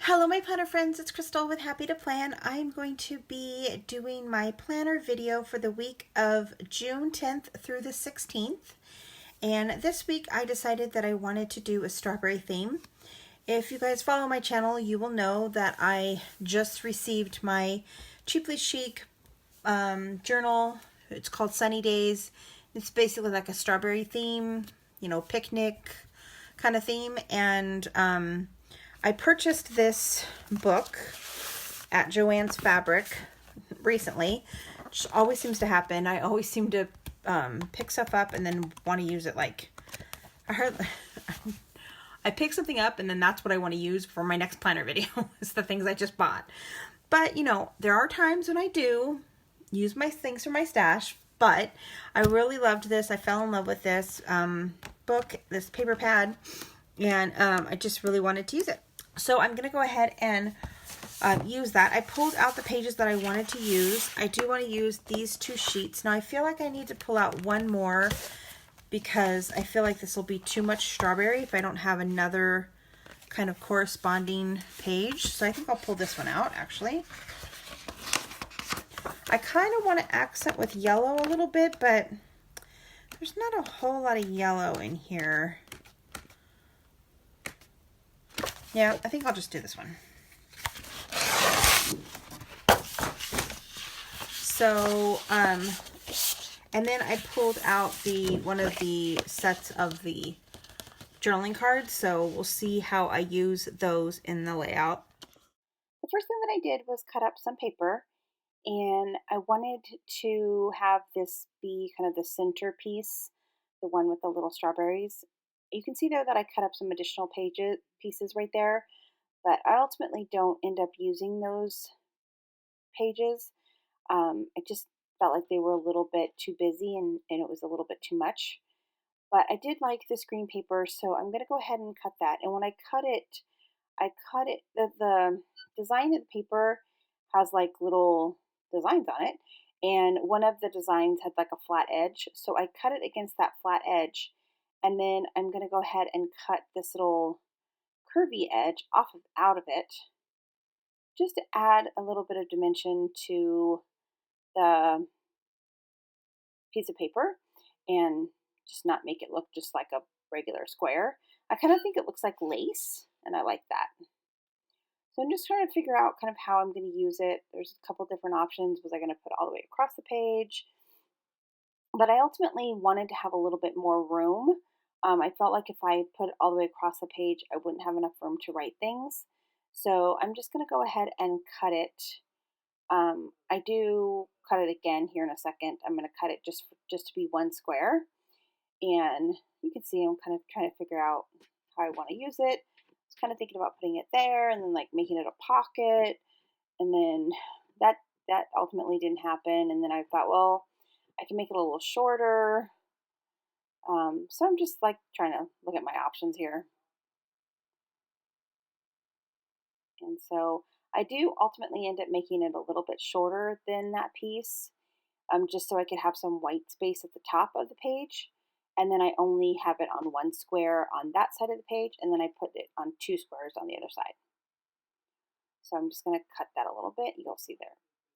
Hello my planner friends, it's Crystal with Happy to Plan. I'm going to be doing my planner video for the week of June 10th through the 16th. And this week I decided that I wanted to do a strawberry theme. If you guys follow my channel, you will know that I just received my Cheaply Chic journal. It's called Sunny Days. It's basically like a strawberry theme, picnic kind of theme. And I purchased this book at Joann's Fabric recently, which always seems to happen. I always seem to pick stuff up and then want to use it. Like, I pick something up and then that's what I want to use for my next planner video. It's the things I just bought. But, there are times when I do use my things from my stash. But I really loved this. I fell in love with this book, this paper pad, and I just really wanted to use it. So I'm going to go ahead and use that. I pulled out the pages that I wanted to use. I do want to use these two sheets. Now I feel like I need to pull out one more because I feel like this will be too much strawberry if I don't have another kind of corresponding page. So I think I'll pull this one out actually. I kind of want to accent with yellow a little bit, but there's not a whole lot of yellow in here. Yeah, I think I'll just do this one. So, and then I pulled out one of the sets of the journaling cards, so we'll see how I use those in the layout. The first thing that I did was cut up some paper, and I wanted to have this be kind of the centerpiece, the one with the little strawberries. You can see there that I cut up some additional pieces right there, but I ultimately don't end up using those pages. I just felt like they were a little bit too busy and it was a little bit too much. But I did like this green paper, so I'm going to go ahead and cut that. And when I cut it, the design of the paper has like little designs on it. And one of the designs had like a flat edge. So I cut it against that flat edge. And then I'm going to go ahead and cut this little curvy edge out of it, just to add a little bit of dimension to the piece of paper and just not make it look just like a regular square. I kind of think it looks like lace, and I like that. So I'm just trying to figure out kind of how I'm going to use it. There's a couple different options. Was I going to put all the way across the page? But I ultimately wanted to have a little bit more room. I felt like if I put it all the way across the page, I wouldn't have enough room to write things. So I'm just going to go ahead and cut it. I do cut it again here in a second. I'm going to cut it just to be one square. And you can see I'm kind of trying to figure out how I want to use it. I was kind of thinking about putting it there and then like making it a pocket. And then that ultimately didn't happen. And then I thought, well, I can make it a little shorter. So I'm just like trying to look at my options here. And so I do ultimately end up making it a little bit shorter than that piece, just so I could have some white space at the top of the page. And then I only have it on one square on that side of the page, and then I put it on two squares on the other side. So I'm just going to cut that a little bit. You'll see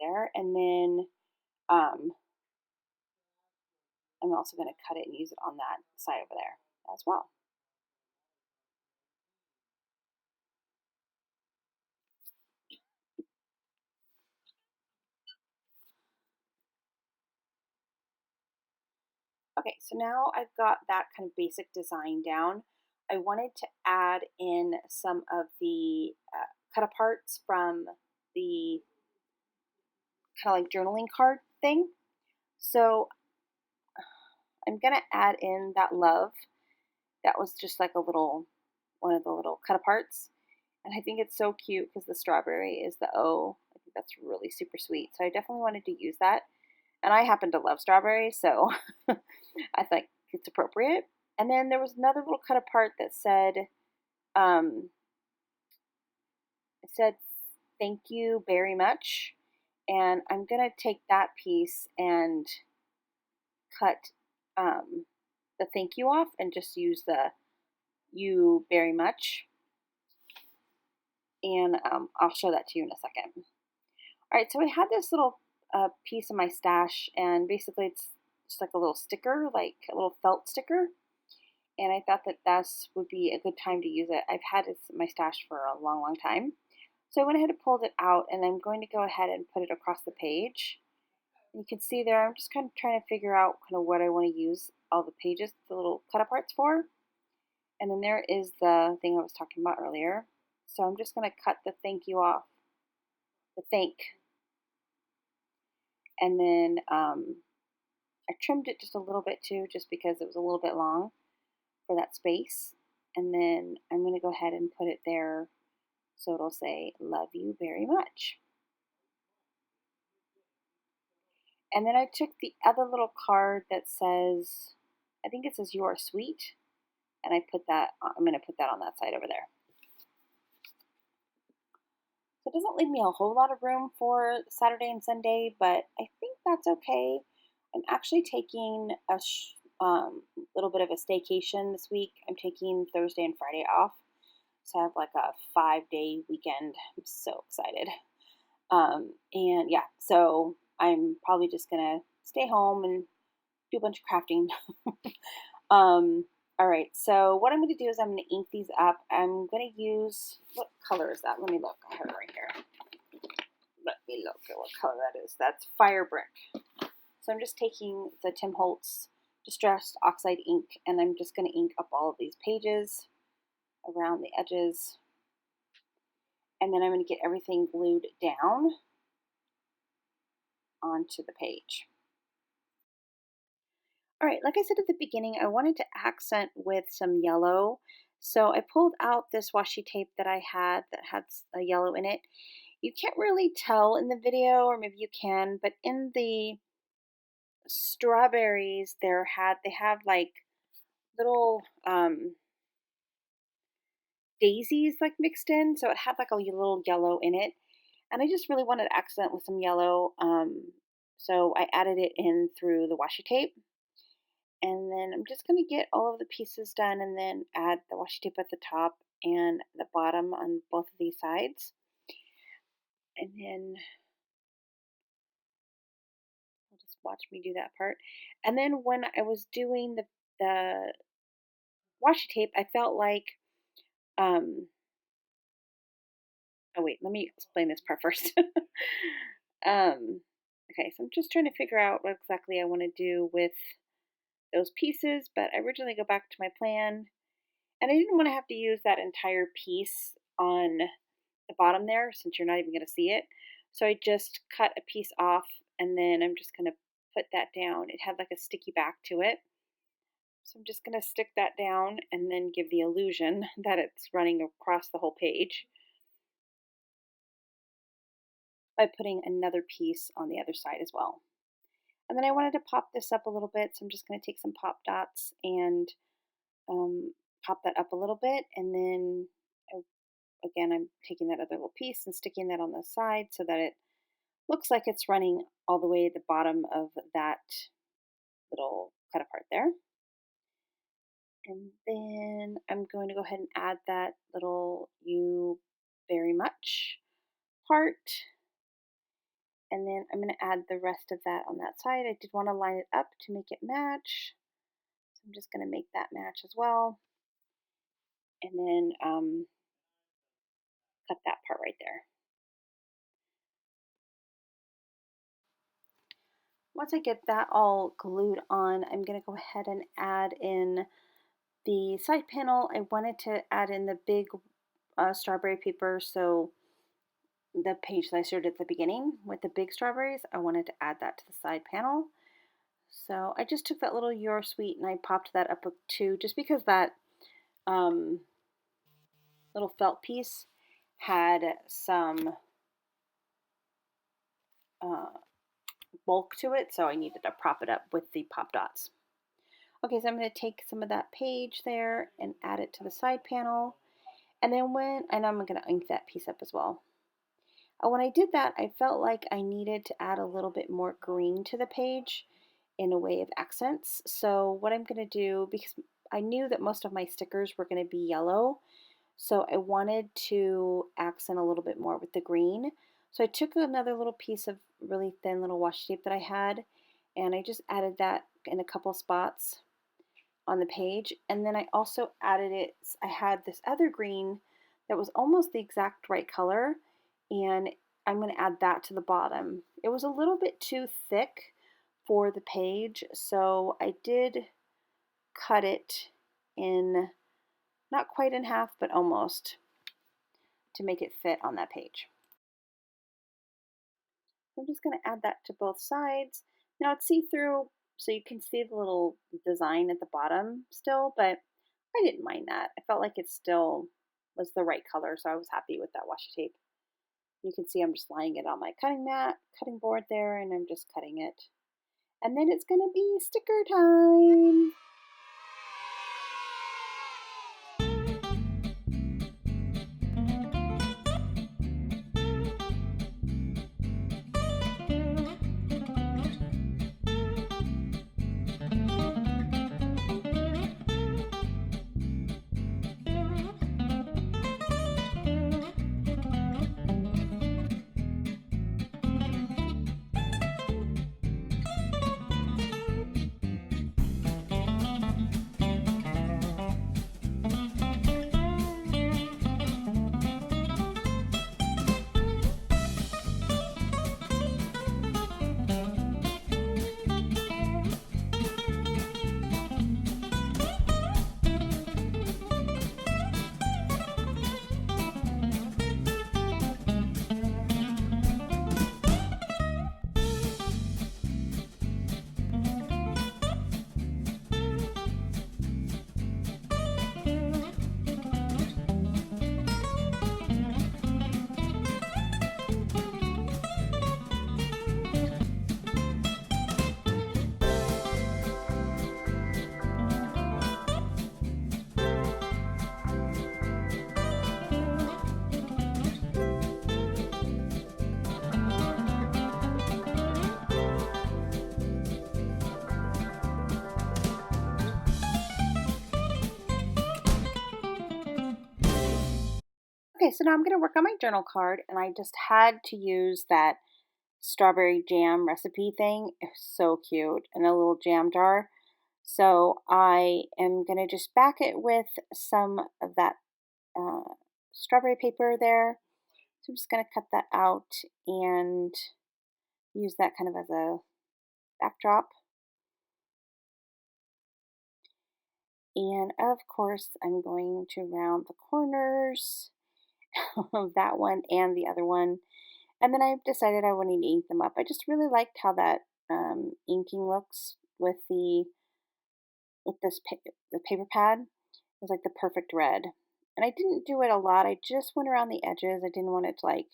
there. And then I'm also going to cut it and use it on that side over there as well. Okay, so now I've got that kind of basic design down. I wanted to add in some of the cut aparts from the kind of like journaling card thing. So I'm going to add in that love. That was just like one of the little cut aparts. And I think it's so cute because the strawberry is the O. I think that's really super sweet. So I definitely wanted to use that. And I happen to love strawberries, so I think it's appropriate. And then there was another little cut apart that said, thank you very much. And I'm going to take that piece and cut the thank you off and just use the you very much. and I'll show that to you in a second. All right, so I had this little piece of my stash, and basically it's just like a little sticker, like a little felt sticker, and I thought that this would be a good time to use it. I've had it in my stash for a long, long time. So I went ahead and pulled it out, and I'm going to go ahead and put it across the page. You can see there, I'm just kind of trying to figure out kind of what I want to use all the pages, the little cut aparts for. And then there is the thing I was talking about earlier. So I'm just going to cut the thank you off, the thank. And then I trimmed it just a little bit too, just because it was a little bit long for that space. And then I'm going to go ahead and put it there so it'll say, love you very much. And then I took the other little card that says, I think it says you are sweet. And I'm going to put that on that side over there. So it doesn't leave me a whole lot of room for Saturday and Sunday, but I think that's okay. I'm actually taking a little bit of a staycation this week. I'm taking Thursday and Friday off. So I have like a 5-day weekend. I'm so excited. And yeah, so I'm probably just going to stay home and do a bunch of crafting. All right, so what I'm going to do is I'm going to ink these up. I'm going to use, what color is that? Let me look. I have it right here. Let me look at what color that is. That's Fire Brick. So I'm just taking the Tim Holtz Distressed Oxide ink, and I'm just going to ink up all of these pages around the edges. And then I'm going to get everything glued down onto the page. All right, like I said at the beginning, I wanted to accent with some yellow. So I pulled out this washi tape that I had that had a yellow in it. You can't really tell in the video, or maybe you can, but in the strawberries they have like little daisies like mixed in, so it had like a little yellow in it. And I just really wanted to accent with some yellow. So I added it in through the washi tape. And then I'm just going to get all of the pieces done and then add the washi tape at the top and the bottom on both of these sides. And then I'll just watch me do that part. And then when I was doing the washi tape, I felt like, oh wait, let me explain this part first. Okay, so I'm just trying to figure out what exactly I want to do with those pieces, but I originally go back to my plan, and I didn't want to have to use that entire piece on the bottom there since you're not even going to see it. So I just cut a piece off, and then I'm just going to put that down. It had like a sticky back to it. So I'm just going to stick that down and then give the illusion that it's running across the whole page by putting another piece on the other side as well. And then I wanted to pop this up a little bit, so I'm just going to take some pop dots and pop that up a little bit, and then again I'm taking that other little piece and sticking that on the side so that it looks like it's running all the way at the bottom of that little cut apart there. And then I'm going to go ahead and add that little you very much part. And then I'm going to add the rest of that on that side. I did want to line it up to make it match. So I'm just going to make that match as well. And then cut that part right there. Once I get that all glued on, I'm going to go ahead and add in the side panel. I wanted to add in the big strawberry paper, so the page that I showed at the beginning with the big strawberries, I wanted to add that to the side panel. So I just took that little You're Sweet and I popped that up too, just because that little felt piece had some bulk to it, so I needed to prop it up with the pop dots. Okay, so I'm going to take some of that page there and add it to the side panel. And then I'm going to ink that piece up as well. When I did that, I felt like I needed to add a little bit more green to the page in a way of accents. So what I'm going to do, because I knew that most of my stickers were going to be yellow, So I wanted to accent a little bit more with the green. So I took another little piece of really thin little washi tape that I had, and I just added that in a couple spots on the page. And then I also added it, I had this other green that was almost the exact right color, and I'm going to add that to the bottom. It was a little bit too thick for the page, so I did cut it in, not quite in half, but almost, to make it fit on that page. I'm just going to add that to both sides. Now it's see-through, so you can see the little design at the bottom still, but I didn't mind that. I felt like it still was the right color, so I was happy with that washi tape. You can see I'm just laying it on my cutting board there, and I'm just cutting it. And then it's going to be sticker time. Okay, so now I'm going to work on my journal card, and I just had to use that strawberry jam recipe thing. It was so cute, in a little jam jar. So I am going to just back it with some of that strawberry paper there. So I'm just going to cut that out and use that kind of as a backdrop. And of course, I'm going to round the corners of that one and the other one. And then I decided I wanted to ink them up. I just really liked how that inking looks with the paper pad. It was like the perfect red. And I didn't do it a lot. I just went around the edges. I didn't want it to like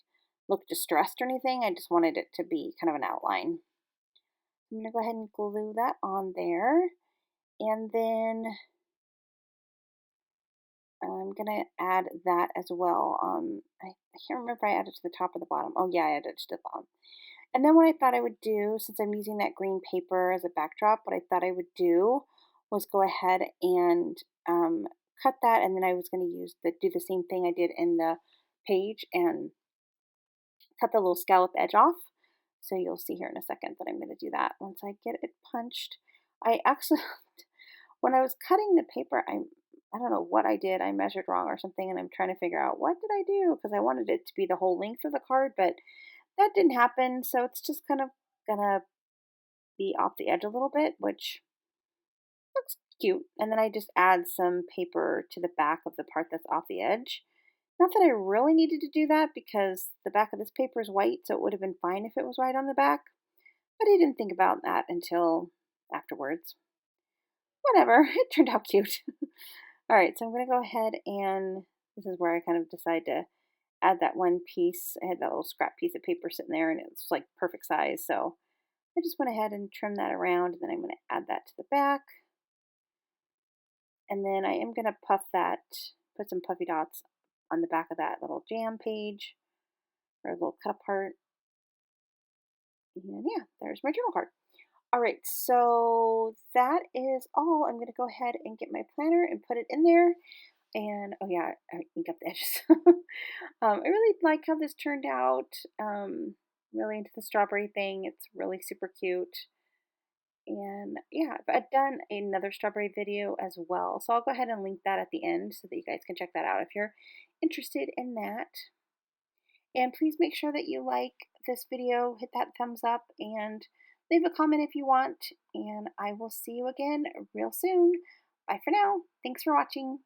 look distressed or anything. I just wanted it to be kind of an outline. I'm going to go ahead and glue that on there. And then I'm going to add that as well. I can't remember if I added to the top or the bottom. Oh yeah, I added to the bottom. And then what I thought I would do, since I'm using that green paper as a backdrop, what I thought I would do was go ahead and cut that, and then I was going to do the same thing I did in the page and cut the little scallop edge off. So you'll see here in a second that I'm going to do that once I get it punched. I actually, when I was cutting the paper, I don't know what I did. I measured wrong or something, and I'm trying to figure out what did I do, because I wanted it to be the whole length of the card, but that didn't happen. So it's just kind of gonna be off the edge a little bit, which looks cute. And then I just add some paper to the back of the part that's off the edge. Not that I really needed to do that, because the back of this paper is white, so it would have been fine if it was white on the back. But I didn't think about that until afterwards. Whatever, it turned out cute. All right, so I'm going to go ahead, and this is where I kind of decide to add that one piece. I had that little scrap piece of paper sitting there, and it was like perfect size. So I just went ahead and trimmed that around, and then I'm going to add that to the back. And then I am going to puff that, put some puffy dots on the back of that little jam page, or a little cut apart. And yeah, there's my journal card. All right, so that is all. I'm going to go ahead and get my planner and put it in there. And oh yeah, I ink up the edges. I really like how this turned out. Really into the strawberry thing. It's really super cute. And yeah, I've done another strawberry video as well. So I'll go ahead and link that at the end so that you guys can check that out if you're interested in that. And please make sure that you like this video, hit that thumbs up, and leave a comment if you want. And I will see you again real soon. Bye for now. Thanks for watching.